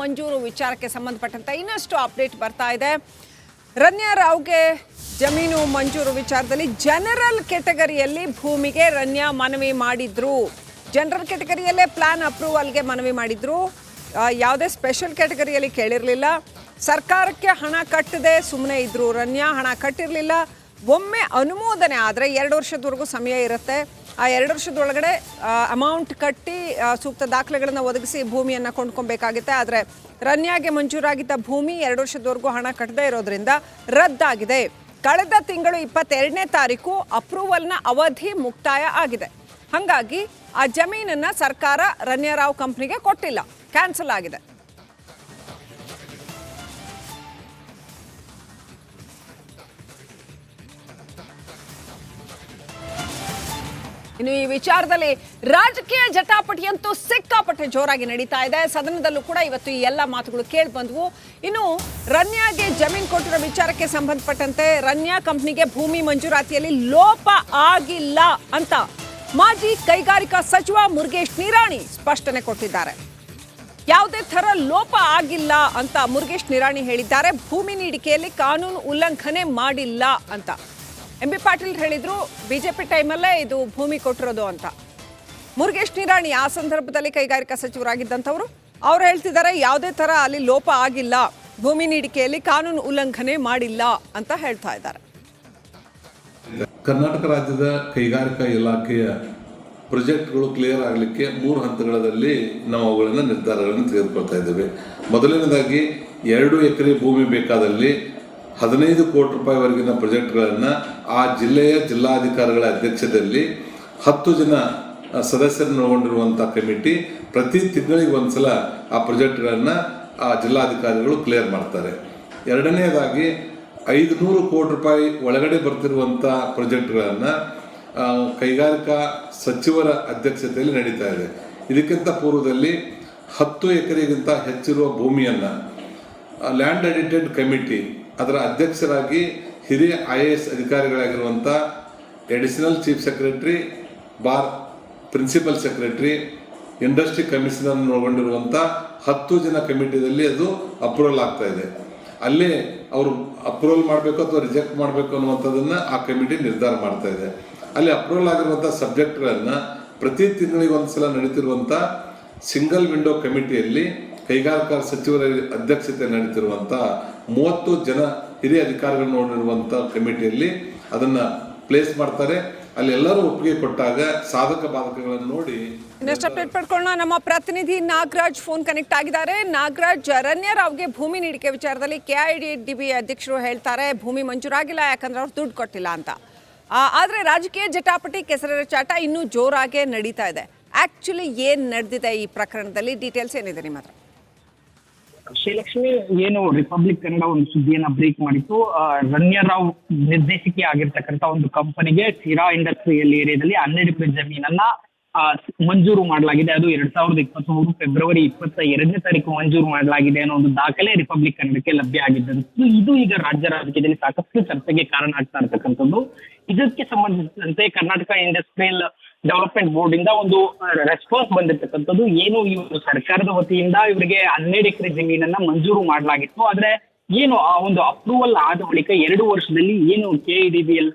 ಮಂಜೂರು ವಿಚಾರಕ್ಕೆ ಸಂಬಂಧಪಟ್ಟಂತೆ ಇನ್ನಷ್ಟು ಅಪ್ಡೇಟ್ ಬರ್ತಾ ಇದೆ. ರನ್ಯಾ ರಾವ್ಗೆ ಜಮೀನು ಮಂಜೂರು ವಿಚಾರದಲ್ಲಿ ಜನರಲ್ ಕೆಟಗರಿಯಲ್ಲಿ ಭೂಮಿಗೆ ರನ್ಯಾ ಮನವಿ ಮಾಡಿದ್ರು. ಜನರಲ್ ಕೆಟಗರಿಯಲ್ಲೇ ಪ್ಲಾನ್ ಅಪ್ರೂವಲ್ಗೆ ಮನವಿ ಮಾಡಿದ್ರು. ಯಾವುದೇ ಸ್ಪೆಷಲ್ ಕ್ಯಾಟಗರಿಯಲ್ಲಿ ಕೇಳಿರಲಿಲ್ಲ. ಸರ್ಕಾರಕ್ಕೆ ಹಣ ಕಟ್ಟದೆ ಸುಮ್ಮನೆ ಇದ್ರು. ರನ್ಯಾ ಹಣ ಕಟ್ಟಿರಲಿಲ್ಲ. ಒಮ್ಮೆ ಅನುಮೋದನೆ ಆದರೆ 2 ವರ್ಷದವರೆಗೂ ಸಮಯ ಇರುತ್ತೆ. ಆ 2 ವರ್ಷದೊಳಗಡೆ ಅಮೌಂಟ್ ಕಟ್ಟಿ ಸೂಕ್ತ ದಾಖಲೆಗಳನ್ನು ಒದಗಿಸಿ ಭೂಮಿಯನ್ನು ಕೊಂಡ್ಕೊಬೇಕಾಗುತ್ತೆ. ಆದರೆ ರನ್ಯಾಗೆ ಮಂಜೂರಾಗಿದ್ದ ಭೂಮಿ 2 ವರ್ಷದವರೆಗೂ ಹಣ ಕಟ್ಟದೇ ಇರೋದ್ರಿಂದ ರದ್ದಾಗಿದೆ. ಕಳೆದ ತಿಂಗಳು 22ನೇ ತಾರೀಕು ಅಪ್ರೂವಲ್ನ ಅವಧಿ ಮುಕ್ತಾಯ ಆಗಿದೆ. ಹಾಗಾಗಿ ಆ ಜಮೀನನ್ನು ಸರ್ಕಾರ ರನ್ಯಾ ರಾವ್ ಕಂಪ್ನಿಗೆ ಕೊಟ್ಟಿಲ್ಲ, ಕ್ಯಾನ್ಸಲ್ ಆಗಿದೆ. ಇನ್ನು ಈ ವಿಚಾರದಲ್ಲಿ ರಾಜಕೀಯ ಜಟಾಪಟಿಯಂತೂ ಸಿಕ್ಕಾಪಟ್ಟೆ ಜೋರಾಗಿ ನಡೀತಾ ಇದೆ. ಸದನದಲ್ಲೂ ಕೂಡ ಇವತ್ತು ಈ ಎಲ್ಲ ಮಾತುಗಳು ಕೇಳಿ ಬಂದವು. ಇನ್ನು ರನ್ಯಾಗೆ ಜಮೀನು ಕೊಟ್ಟಿರೋ ವಿಚಾರಕ್ಕೆ ಸಂಬಂಧಪಟ್ಟಂತೆ ರನ್ಯಾ ಕಂಪ್ನಿಗೆ ಭೂಮಿ ಮಂಜೂರಾತಿಯಲ್ಲಿ ಲೋಪ ಆಗಿಲ್ಲ ಅಂತ ಮಾಜಿ ಕೈಗಾರಿಕಾ ಸಚಿವ ಮುರುಗೇಶ್ ನಿರಾಣಿ ಸ್ಪಷ್ಟನೆ ಕೊಟ್ಟಿದ್ದಾರೆ. ಯಾವುದೇ ಥರ ಲೋಪ ಆಗಿಲ್ಲ ಅಂತ ಮುರುಗೇಶ್ ನಿರಾಣಿ ಹೇಳಿದ್ದಾರೆ. ಭೂಮಿ ನೀಡಿಕೆಯಲ್ಲಿ ಕಾನೂನು ಉಲ್ಲಂಘನೆ ಮಾಡಿಲ್ಲ ಅಂತ ಎಂ.ಬಿ. ಪಾಟೀಲ್ ಹೇಳಿದ್ರು. ಬಿಜೆಪಿ ಟೈಮಲ್ಲೇ ಇದು ಭೂಮಿ ಕೊಟ್ಟಿರೋದು ಅಂತ. ಮುರುಗೇಶ್ ನಿರಾಣಿ ಆ ಸಂದರ್ಭದಲ್ಲಿ ಕೈಗಾರಿಕಾ ಸಚಿವರಾಗಿದ್ದಂಥವ್ರು. ಅವ್ರು ಹೇಳ್ತಿದ್ದಾರೆ ಯಾವುದೇ ಥರ ಅಲ್ಲಿ ಲೋಪ ಆಗಿಲ್ಲ, ಭೂಮಿ ನೀಡಿಕೆಯಲ್ಲಿ ಕಾನೂನು ಉಲ್ಲಂಘನೆ ಮಾಡಿಲ್ಲ ಅಂತ ಹೇಳ್ತಾ ಇದ್ದಾರೆ. ಕರ್ನಾಟಕ ರಾಜ್ಯದ ಕೈಗಾರಿಕಾ ಇಲಾಖೆಯ ಪ್ರಾಜೆಕ್ಟ್ಗಳು ಕ್ಲಿಯರ್ ಆಗಲಿಕ್ಕೆ 3 ಹಂತಗಳಲ್ಲಿ ನಾವು ಅವುಗಳನ್ನು ನಿರ್ಧಾರಗಳನ್ನು ತೆಗೆದುಕೊಳ್ತಾ ಇದ್ದೇವೆ. ಮೊದಲನೇದಾಗಿ 2 ಎಕರೆ ಭೂಮಿ ಬೇಕಾದಲ್ಲಿ 15 ಕೋಟಿ ರೂಪಾಯಿವರೆಗಿನ ಪ್ರಾಜೆಕ್ಟ್ಗಳನ್ನು ಆ ಜಿಲ್ಲೆಯ ಜಿಲ್ಲಾಧಿಕಾರಿಗಳ ಅಧ್ಯಕ್ಷತೆಯಲ್ಲಿ 10 ಜನ ಸದಸ್ಯರನ್ನು ಒಳಗೊಂಡಿರುವಂಥ ಕಮಿಟಿ ಪ್ರತಿ ತಿಂಗಳಿಗೆ ಒಂದ್ಸಲ ಆ ಪ್ರಾಜೆಕ್ಟ್ಗಳನ್ನು ಆ ಜಿಲ್ಲಾಧಿಕಾರಿಗಳು ಕ್ಲಿಯರ್ ಮಾಡ್ತಾರೆ. ಎರಡನೇದಾಗಿ 500 ಕೋಟಿ ರೂಪಾಯಿ ಒಳಗಡೆ ಬರ್ತಿರುವಂಥ ಪ್ರಾಜೆಕ್ಟ್ಗಳನ್ನು ಕೈಗಾರಿಕಾ ಸಚಿವರ ಅಧ್ಯಕ್ಷತೆಯಲ್ಲಿ ನಡೀತಾ ಇದೆ. ಇದಕ್ಕಿಂತ ಪೂರ್ವದಲ್ಲಿ 10 ಎಕರೆಗಿಂತ ಹೆಚ್ಚಿರುವ ಭೂಮಿಯನ್ನು ಲ್ಯಾಂಡ್ ಅಡಿಟೆಡ್ ಕಮಿಟಿ ಅದರ ಅಧ್ಯಕ್ಷರಾಗಿ ಹಿರಿಯ IAS ಅಧಿಕಾರಿಗಳಾಗಿರುವಂಥ additional chief secretary bar principal secretary industry commissioner ಒಳಗೊಂಡಿರುವಂಥ 10 ಜನ ಕಮಿಟಿಯಲ್ಲಿ ಅದು ಅಪ್ರೂವಲ್ ಆಗ್ತಾ ಇದೆ. ಅಲ್ಲೇ ಅವರು ಅಪ್ರೂವಲ್ ಮಾಡಬೇಕು ಅಥವಾ ರಿಜೆಕ್ಟ್ ಮಾಡಬೇಕು ಅನ್ನುವಂಥದ್ದನ್ನು ಆ ಕಮಿಟಿ ನಿರ್ಧಾರ ಮಾಡ್ತಾ ಇದೆ. ಅಲ್ಲಿ ಅಪ್ರೂವಲ್ ಆಗಿರುವಂಥ ಸಬ್ಜೆಕ್ಟ್ಗಳನ್ನು ಪ್ರತಿ ತಿಂಗಳಿಗೆ ಒಂದ್ಸಲ ನಡೀತಿರುವಂಥ ಸಿಂಗಲ್ ವಿಂಡೋ ಕಮಿಟಿಯಲ್ಲಿ ಕೈಗಾರಿಕಾ ಸಚಿವರ ಅಧ್ಯಕ್ಷತೆ ನಡೀತಿರುವಂಥ 30 ಜನ ಹಿರಿಯ ಅಧಿಕಾರಿಗಳನ್ನು ನೋಡಿರುವಂಥ ಕಮಿಟಿಯಲ್ಲಿ ಅದನ್ನು ಪ್ಲೇಸ್ ಮಾಡ್ತಾರೆ. ಅಲ್ಲಿ ಎಲ್ಲರೂ ಒಪ್ಪಿಗೆ ಕೊಟ್ಟಾಗ ಸಾಧಕ ಬಾಧಕಗಳನ್ನು ನೋಡಿ ಇನ್ನಷ್ಟು ಅಪ್ಡೇಟ್ ಪಡ್ಕೊಳ್ಳೋಣ. ನಮ್ಮ ಪ್ರತಿನಿಧಿ ನಾಗರಾಜ್ ಫೋನ್ ಕನೆಕ್ಟ್ ಆಗಿದ್ದಾರೆ. ನಾಗರಾಜ್, ರನ್ಯಾ ರಾವ್ಗೆ ಭೂಮಿ ನೀಡಿಕೆ ವಿಚಾರದಲ್ಲಿ KIADB ಅಧ್ಯಕ್ಷರು ಹೇಳ್ತಾರೆ ಭೂಮಿ ಮಂಜೂರಾಗಿಲ್ಲ, ಯಾಕಂದ್ರೆ ಅವ್ರು ದುಡ್ಡು ಕೊಟ್ಟಿಲ್ಲ ಅಂತ. ಆದರೆ ರಾಜಕೀಯ ಜಟಾಪಟಿ ಕೆಸರೆರ ಚಾಟ ಇನ್ನೂ ಜೋರಾಗೆ ನಡೀತಾ ಇದೆ. ಆಕ್ಚುಲಿ ಏನ್ ನಡೆದಿದೆ ಈ ಪ್ರಕರಣದಲ್ಲಿ, ಡೀಟೇಲ್ಸ್ ಏನಿದೆ ನಿಮ್ಮ ಹತ್ರ? ಶ್ರೀಲಕ್ಷ್ಮಿ, ಏನು ರಿಪಬ್ಲಿಕ್ ಕನ್ನಡ ಒಂದು ಸುದ್ದಿಯನ್ನ ಬ್ರೇಕ್ ಮಾಡಿತ್ತು. ರನ್ಯಾ ರಾವ್ ನಿರ್ದೇಶಕಿ ಆಗಿರ್ತಕ್ಕಂಥ ಒಂದು ಕಂಪನಿಗೆ ಶಿರಾ ಇಂಡಸ್ಟ್ರಿಯಲ್ ಏರಿಯಾದಲ್ಲಿ 12 ಎಕರೆ ಜಮೀನನ್ನ ಮಂಜೂರು ಮಾಡಲಾಗಿದೆ. ಅದು 2023 ಫೆಬ್ರವರಿ 22ನೇ ತಾರೀಕು ಮಂಜೂರು ಮಾಡಲಾಗಿದೆ ಅನ್ನೋ ಒಂದು ದಾಖಲೆ ರಿಪಬ್ಲಿಕ್ ಕನ್ನಡಕ್ಕೆ ಲಭ್ಯ ಆಗಿದ್ದಂಥದ್ದು. ಇದು ಈಗ ರಾಜ್ಯ ರಾಜಕೀಯದಲ್ಲಿ ಸಾಕಷ್ಟು ಚರ್ಚೆಗೆ ಕಾರಣ ಆಗ್ತಾ ಇರ್ತಕ್ಕಂಥದ್ದು. ಇದಕ್ಕೆ ಸಂಬಂಧಿಸಿದಂತೆ ಕರ್ನಾಟಕ ಇಂಡಸ್ಟ್ರಿಯಲ್ ಡೆವಲಪ್ಮೆಂಟ್ ಬೋರ್ಡ್ ಇಂದ ಒಂದು ರೆಸ್ಪಾನ್ಸ್ ಬಂದಿರ್ತಕ್ಕಂಥದ್ದು. ಏನು ಇವರು ಸರ್ಕಾರದ ವತಿಯಿಂದ ಇವರಿಗೆ 12 ಎಕರೆ ಜಮೀನನ್ನ ಮಂಜೂರು ಮಾಡಲಾಗಿತ್ತು. ಆದ್ರೆ ಏನು ಆ ಒಂದು ಅಪ್ರೂವಲ್ ಆದ ಬಳಿಕ 2 ವರ್ಷದಲ್ಲಿ ಏನು KIADBL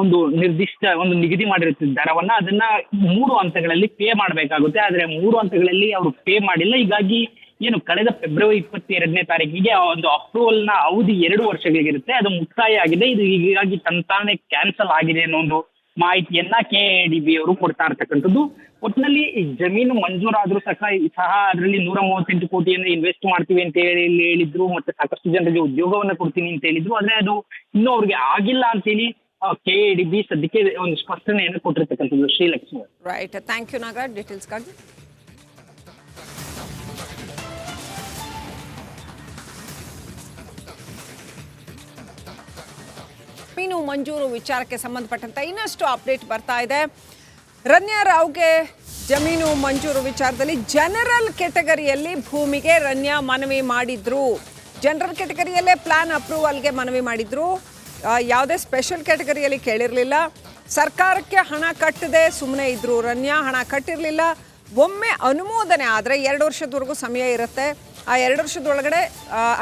ಒಂದು ನಿರ್ದಿಷ್ಟ ಒಂದು ನಿಗದಿ ಮಾಡಿರ್ತಿದ್ದ ದರವನ್ನ ಅದನ್ನ 3 ಹಂತಗಳಲ್ಲಿ ಪೇ ಮಾಡಬೇಕಾಗುತ್ತೆ. ಆದ್ರೆ 3 ಹಂತಗಳಲ್ಲಿ ಅವರು ಪೇ ಮಾಡಿಲ್ಲ. ಹೀಗಾಗಿ ಏನು ಕಳೆದ ಫೆಬ್ರವರಿ 22ನೇ ತಾರೀಕಿಗೆ ಒಂದು ಅಪ್ರೂವಲ್ ನ ಅವಧಿ 2 ವರ್ಷಗಳಿಗಿರುತ್ತೆ, ಅದು ಮುಕ್ತಾಯ ಆಗಿದೆ. ಇದು ಹೀಗಾಗಿ ತಂತಾನೆ ಕ್ಯಾನ್ಸಲ್ ಆಗಿದೆ ಅನ್ನೋ ಒಂದು ಮಾಹಿತಿಯನ್ನ KIADB ಅವರು ಕೊಡ್ತಾ ಇರ್ತಕ್ಕಂಥದ್ದು. ಒಟ್ಟಿನಲ್ಲಿ ಜಮೀನು ಮಂಜೂರಾದ್ರೂ ಸಹ ಅದರಲ್ಲಿ 138 ಕೋಟಿಯನ್ನು ಇನ್ವೆಸ್ಟ್ ಮಾಡ್ತೀವಿ ಅಂತ ಹೇಳಿದ್ರು, ಮತ್ತೆ ಸಾಕಷ್ಟು ಜನರಿಗೆ ಉದ್ಯೋಗವನ್ನ ಕೊಡ್ತೀನಿ ಅಂತ ಹೇಳಿದ್ರು. ಆದ್ರೆ ಅದು ಇನ್ನೂ ಅವ್ರಿಗೆ ಆಗಿಲ್ಲ ಅಂತ ಹೇಳಿ KIADB ಸದ್ಯಕ್ಕೆ ಒಂದು ಸ್ಪಷ್ಟನೆಯನ್ನು ಕೊಟ್ಟಿರ್ತಕ್ಕಂಥದ್ದು. Srilakshmi, right, thank you Nagaraj ಡೀಟೇಲ್ಸ್ಗಾಗಿ. ಜಮೀನು ಮಂಜೂರು ವಿಚಾರಕ್ಕೆ ಸಂಬಂಧಪಟ್ಟಂತೆ ಇನ್ನಷ್ಟು ಅಪ್ಡೇಟ್ ಬರ್ತಾ ಇದೆ. ರನ್ಯಾ ರಾವ್ಗೆ ಜಮೀನು ಮಂಜೂರು ವಿಚಾರದಲ್ಲಿ ಜನರಲ್ ಕೆಟಗರಿಯಲ್ಲಿ ಭೂಮಿಗೆ ರನ್ಯಾ ಮನವಿ ಮಾಡಿದ್ರು. ಜನರಲ್ ಕೆಟಗರಿಯಲ್ಲೇ ಪ್ಲಾನ್ ಅಪ್ರೂವಲ್ಗೆ ಮನವಿ ಮಾಡಿದ್ರು. ಯಾವುದೇ ಸ್ಪೆಷಲ್ ಕ್ಯಾಟಗರಿಯಲ್ಲಿ ಕೇಳಿರಲಿಲ್ಲ. ಸರ್ಕಾರಕ್ಕೆ ಹಣ ಕಟ್ಟದೆ ಸುಮ್ಮನೆ ಇದ್ರು. ರನ್ಯಾ ಹಣ ಕಟ್ಟಿರಲಿಲ್ಲ. ಒಮ್ಮೆ ಅನುಮೋದನೆ ಆದರೆ 2 ವರ್ಷದವರೆಗೂ ಸಮಯ ಇರುತ್ತೆ. ಆ 2 ವರ್ಷದೊಳಗಡೆ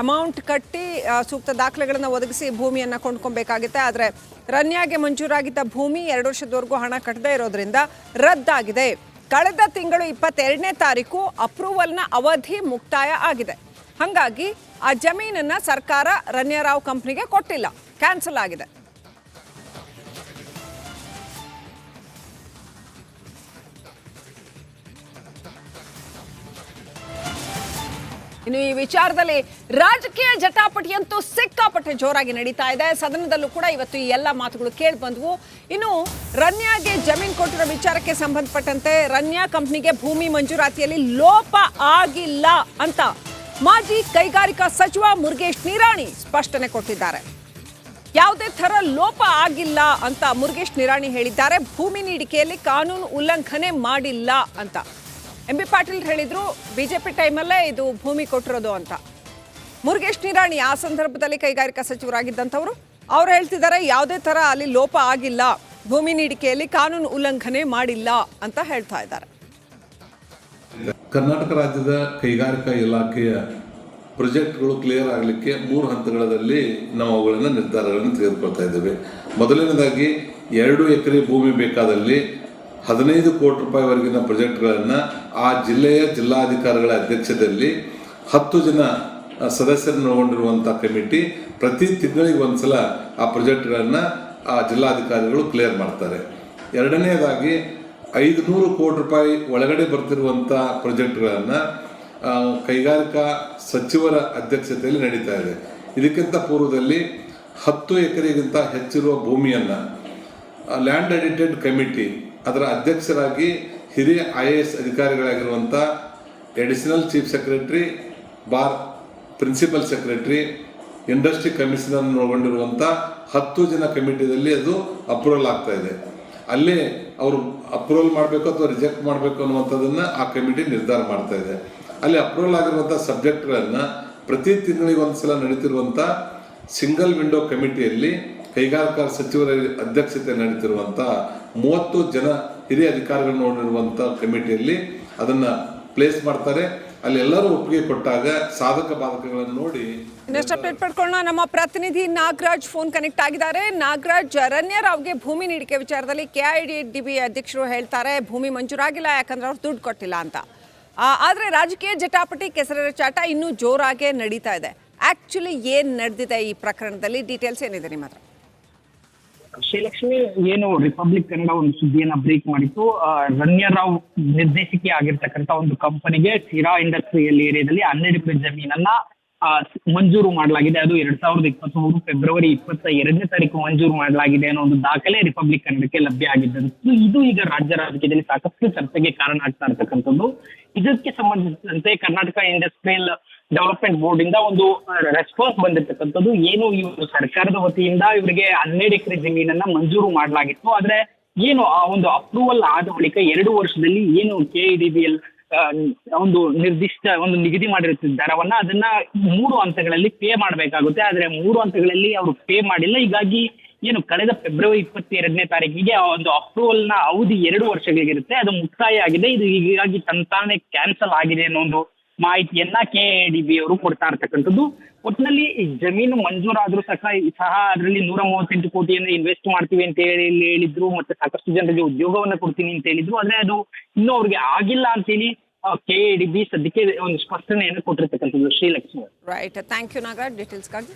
ಅಮೌಂಟ್ ಕಟ್ಟಿ ಸೂಕ್ತ ದಾಖಲೆಗಳನ್ನು ಒದಗಿಸಿ ಭೂಮಿಯನ್ನು ಕೊಂಡ್ಕೊಬೇಕಾಗುತ್ತೆ. ಆದರೆ ರನ್ಯಾಗೆ ಮಂಜೂರಾಗಿದ್ದ ಭೂಮಿ 2 ವರ್ಷದವರೆಗೂ ಹಣ ಕಟ್ಟದೇ ಇರೋದ್ರಿಂದ ರದ್ದಾಗಿದೆ. ಕಳೆದ ತಿಂಗಳು 22ನೇ ತಾರೀಕು ಅಪ್ರೂವಲ್ನ ಅವಧಿ ಮುಕ್ತಾಯ ಆಗಿದೆ. ಹಾಗಾಗಿ ಆ ಜಮೀನನ್ನು ಸರ್ಕಾರ ರನ್ಯಾರಾವ್ ಕಂಪ್ನಿಗೆ ಕೊಟ್ಟಿಲ್ಲ, ಕ್ಯಾನ್ಸಲ್ ಆಗಿದೆ. ಇನ್ನು ಈ ವಿಚಾರದಲ್ಲಿ ರಾಜಕೀಯ ಜಟಾಪಟಿಯಂತೂ ಸಿಕ್ಕಾಪಟ್ಟೆ ಜೋರಾಗಿ ನಡೀತಾ ಇದೆ. ಸದನದಲ್ಲೂ ಕೂಡ ಇವತ್ತು ಈ ಎಲ್ಲ ಮಾತುಗಳು ಕೇಳಿ ಬಂದವು. ಇನ್ನು ರನ್ಯಾಗೆ ಜಮೀನು ಕೊಟ್ಟಿರೋ ವಿಚಾರಕ್ಕೆ ಸಂಬಂಧಪಟ್ಟಂತೆ ರನ್ಯಾ ಕಂಪ್ನಿಗೆ ಭೂಮಿ ಮಂಜೂರಾತಿಯಲ್ಲಿ ಲೋಪ ಆಗಿಲ್ಲ ಅಂತ ಮಾಜಿ ಕೈಗಾರಿಕಾ ಸಚಿವ ಮುರುಗೇಶ್ ನಿರಾಣಿ ಸ್ಪಷ್ಟನೆ ಕೊಟ್ಟಿದ್ದಾರೆ. ಯಾವುದೇ ಥರ ಲೋಪ ಆಗಿಲ್ಲ ಅಂತ ಮುರುಗೇಶ್ ನಿರಾಣಿ ಹೇಳಿದ್ದಾರೆ. ಭೂಮಿ ನೀಡಿಕೆಯಲ್ಲಿ ಕಾನೂನು ಉಲ್ಲಂಘನೆ ಮಾಡಿಲ್ಲ ಅಂತ ಎಂ ಬಿ ಪಾಟೀಲ್ ಹೇಳಿದ್ರು. ಬಿಜೆಪಿ ಟೈಮಲ್ಲೇ ಇದು ಭೂಮಿ ಕೊಟ್ಟಿರೋದು ಅಂತ. ಮುರುಗೇಶ್ ನಿರಾಣಿ ಆ ಸಂದರ್ಭದಲ್ಲಿ ಕೈಗಾರಿಕಾ ಸಚಿವರಾಗಿದ್ದಂಥವ್ರು. ಅವ್ರು ಹೇಳ್ತಿದ್ದಾರೆ ಯಾವುದೇ ಥರ ಅಲ್ಲಿ ಲೋಪ ಆಗಿಲ್ಲ, ಭೂಮಿ ನೀಡಿಕೆಯಲ್ಲಿ ಕಾನೂನು ಉಲ್ಲಂಘನೆ ಮಾಡಿಲ್ಲ ಅಂತ ಹೇಳ್ತಾ ಇದ್ದಾರೆ. ಕರ್ನಾಟಕ ರಾಜ್ಯದ ಕೈಗಾರಿಕಾ ಇಲಾಖೆಯ ಪ್ರಾಜೆಕ್ಟ್ಗಳು ಕ್ಲಿಯರ್ ಆಗಲಿಕ್ಕೆ 3 ಹಂತಗಳಲ್ಲಿ ನಾವು ಅವುಗಳನ್ನು ನಿರ್ಧಾರಗಳನ್ನು ತೆಗೆದುಕೊಳ್ತಾ ಇದ್ದೇವೆ. ಮೊದಲನೇದಾಗಿ 2 ಎಕರೆ ಭೂಮಿ ಬೇಕಾದಲ್ಲಿ 15 ಕೋಟಿ ರೂಪಾಯಿವರೆಗಿನ ಪ್ರಾಜೆಕ್ಟ್ಗಳನ್ನು ಆ ಜಿಲ್ಲೆಯ ಜಿಲ್ಲಾಧಿಕಾರಿಗಳ ಅಧ್ಯಕ್ಷತೆಯಲ್ಲಿ 10 ಜನ ಸದಸ್ಯರನ್ನು ಒಳಗೊಂಡಿರುವಂಥ ಕಮಿಟಿ ಪ್ರತಿ ತಿಂಗಳಿಗೆ ಒಂದ್ಸಲ ಆ ಪ್ರಾಜೆಕ್ಟ್ಗಳನ್ನು ಆ ಜಿಲ್ಲಾಧಿಕಾರಿಗಳು ಕ್ಲಿಯರ್ ಮಾಡ್ತಾರೆ. ಎರಡನೇದಾಗಿ 500 ಕೋಟಿ ರೂಪಾಯಿ ಒಳಗಡೆ ಬರ್ತಿರುವಂಥ ಪ್ರಾಜೆಕ್ಟ್ಗಳನ್ನು ಕೈಗಾರಿಕಾ ಸಚಿವರ ಅಧ್ಯಕ್ಷತೆಯಲ್ಲಿ ನಡೀತಾ ಇದೆ. ಇದಕ್ಕಿಂತ ಪೂರ್ವದಲ್ಲಿ 10 ಎಕರೆಗಿಂತ ಹೆಚ್ಚಿರುವ ಭೂಮಿಯನ್ನು ಲ್ಯಾಂಡ್ ಅಡಿಟೆಡ್ ಕಮಿಟಿ ಅದರ ಅಧ್ಯಕ್ಷರಾಗಿ ಹಿರಿಯ IAS ಅಧಿಕಾರಿಗಳಾಗಿರುವಂಥ additional chief secretary principal secretary industry commissioner ಒಳಗೊಂಡಿರುವಂಥ 10 ಜನ ಕಮಿಟಿಯಲ್ಲಿ ಅದು ಅಪ್ರೂವಲ್ ಆಗ್ತಾ ಇದೆ. ಅಲ್ಲೇ ಅವರು ಅಪ್ರೂವಲ್ ಮಾಡಬೇಕು ಅಥವಾ ರಿಜೆಕ್ಟ್ ಮಾಡಬೇಕು ಅನ್ನುವಂಥದ್ದನ್ನು ಆ ಕಮಿಟಿ ನಿರ್ಧಾರ ಮಾಡ್ತಾ ಇದೆ. ಅಲ್ಲಿ ಅಪ್ರೂವಲ್ ಆಗಿರುವಂಥ ಸಬ್ಜೆಕ್ಟ್ಗಳನ್ನು ಪ್ರತಿ ತಿಂಗಳಿಗೆ ಒಂದ್ಸಲ ನಡೀತಿರುವಂಥ ಸಿಂಗಲ್ ವಿಂಡೋ ಕಮಿಟಿಯಲ್ಲಿ ಕೈಗಾರಿಕಾ ಸಚಿವರ ಅಧ್ಯಕ್ಷತೆ ನಡೀತಿರುವಂಥ 30 ಜನ ಹಿರಿಯ ಅಧಿಕಾರಿಗಳನ್ನು ನೋಡಿರುವಂಥ ಕಮಿಟಿಯಲ್ಲಿ ಅದನ್ನು ಪ್ಲೇಸ್ ಮಾಡ್ತಾರೆ. ಅಲ್ಲಿ ಎಲ್ಲರೂ ಒಪ್ಪಿಗೆ ಕೊಟ್ಟಾಗ ಸಾಧಕ ಬಾಧಕಗಳನ್ನು ನೋಡಿ ಇನ್ನಷ್ಟು ಅಪ್ಡೇಟ್ ಪಡ್ಕೊಳ್ಳೋಣ. ನಮ್ಮ ಪ್ರತಿನಿಧಿ ನಾಗರಾಜ್ ಫೋನ್ ಕನೆಕ್ಟ್ ಆಗಿದ್ದಾರೆ. ನಾಗರಾಜ್, ರನ್ಯಾರಾವ್ಗೆ ಭೂಮಿ ನೀಡಿಕೆ ವಿಚಾರದಲ್ಲಿ KIADB ಅಧ್ಯಕ್ಷರು ಹೇಳ್ತಾರೆ ಭೂಮಿ ಮಂಜೂರಾಗಿಲ್ಲ, ಯಾಕಂದ್ರೆ ಅವ್ರು ದುಡ್ಡು ಕೊಟ್ಟಿಲ್ಲ ಅಂತ. ಆದರೆ ರಾಜಕೀಯ ಜಟಾಪಟಿ ಕೆಸರೆರ ಚಾಟ ಇನ್ನೂ ಜೋರಾಗೆ ನಡೀತಾ ಇದೆ. ಆಕ್ಚುಲಿ ಏನ್ ನಡೆದಿದೆ ಈ ಪ್ರಕರಣದಲ್ಲಿ, ಡೀಟೇಲ್ಸ್ ಏನಿದೆ ನಿಮ್ಮ ಹತ್ರ? ಶ್ರೀಲಕ್ಷ್ಮಿ, ಏನು ರಿಪಬ್ಲಿಕ್ ಕನ್ನಡ ಒಂದು ಸುದ್ದಿಯನ್ನ ಬ್ರೇಕ್ ಮಾಡಿತ್ತು. ರನ್ಯಾರಾವ್ ನಿರ್ದೇಶಕಿ ಆಗಿರ್ತಕ್ಕಂಥ ಒಂದು ಕಂಪನಿಗೆ ಶಿರಾ ಇಂಡಸ್ಟ್ರಿಯಲ್ ಏರಿಯಾದಲ್ಲಿ 12 ಎಕರೆ ಜಮೀನನ್ನ ಮಂಜೂರು ಮಾಡಲಾಗಿದೆ. ಅದು 2023 ಫೆಬ್ರವರಿ 22ನೇ ತಾರೀಕು ಮಂಜೂರು ಮಾಡಲಾಗಿದೆ ಅನ್ನೋ ಒಂದು ದಾಖಲೆ ರಿಪಬ್ಲಿಕ್ ಕನ್ನಡಕ್ಕೆ ಲಭ್ಯ ಆಗಿದ್ದಂಥದ್ದು. ಇದು ಈಗ ರಾಜ್ಯ ರಾಜಕೀಯದಲ್ಲಿ ಸಾಕಷ್ಟು ಚರ್ಚೆಗೆ ಕಾರಣ ಆಗ್ತಾ ಇರ್ತಕ್ಕಂಥದ್ದು. ಇದಕ್ಕೆ ಸಂಬಂಧಿಸಿದಂತೆ ಕರ್ನಾಟಕ ಇಂಡಸ್ಟ್ರಿಯಲ್ ಡೆವಲಪ್ಮೆಂಟ್ ಬೋರ್ಡ್ ಇಂದ ಒಂದು ರೆಸ್ಪಾನ್ಸ್ ಬಂದಿರ್ತಕ್ಕಂಥದ್ದು. ಏನು ಇವರು ಸರ್ಕಾರದ ವತಿಯಿಂದ ಇವರಿಗೆ 12 ಎಕರೆ ಜಮೀನನ್ನ ಮಂಜೂರು ಮಾಡಲಾಗಿತ್ತು. ಆದ್ರೆ ಏನು ಆ ಒಂದು ಅಪ್ರೂವಲ್ ಆದ ಬಳಿಕ 2 ವರ್ಷದಲ್ಲಿ ಏನು KIADBL ಒಂದು ನಿರ್ದಿಷ್ಟ ಒಂದು ನಿಗದಿ ಮಾಡಿರುತ್ತಿದ್ದ ದರವನ್ನ ಅದನ್ನ 3 ಹಂತಗಳಲ್ಲಿ ಪೇ ಮಾಡಬೇಕಾಗುತ್ತೆ. ಆದ್ರೆ 3 ಹಂತಗಳಲ್ಲಿ ಅವರು ಪೇ ಮಾಡಿಲ್ಲ. ಹೀಗಾಗಿ ಏನು ಕಳೆದ ಫೆಬ್ರವರಿ 22ನೇ ತಾರೀಕಿಗೆ ಒಂದು ಅಪ್ರೂವಲ್ ನ ಅವಧಿ 2 ವರ್ಷಗಳಿಗಿರುತ್ತೆ, ಅದು ಮುಕ್ತಾಯ ಆಗಿದೆ. ಇದು ಹೀಗಾಗಿ ತಂತಾನೆ ಕ್ಯಾನ್ಸಲ್ ಆಗಿದೆ ಅನ್ನೋ ಒಂದು ಮಾಹಿತಿಯನ್ನ KIADB ಅವರು ಕೊಡ್ತಾ ಇರ್ತಕ್ಕಂಥದ್ದು. ಒಟ್ಟಿನಲ್ಲಿ ಜಮೀನು ಮಂಜೂರಾದ್ರೂ ಸಹ ಅದರಲ್ಲಿ 138 ಕೋಟಿಯನ್ನು ಇನ್ವೆಸ್ಟ್ ಮಾಡ್ತೀವಿ ಅಂತ ಹೇಳಿದ್ರು, ಮತ್ತೆ ಸಾಕಷ್ಟು ಜನರಿಗೆ ಉದ್ಯೋಗವನ್ನ ಕೊಡ್ತೀನಿ ಅಂತ ಹೇಳಿದ್ರು. ಆದ್ರೆ ಅದು ಇನ್ನೂ ಅವ್ರಿಗೆ ಆಗಿಲ್ಲ ಅಂತೇಳಿ KIADB ಸದ್ಯಕ್ಕೆ ಒಂದು ಸ್ಪಷ್ಟನೆಯನ್ನು ಕೊಟ್ಟಿರ್ತಕ್ಕಂಥದ್ದು. Srilakshmi, right, thank you Nagaraj ಡೀಟೇಲ್ಸ್ಗಾಗಿ.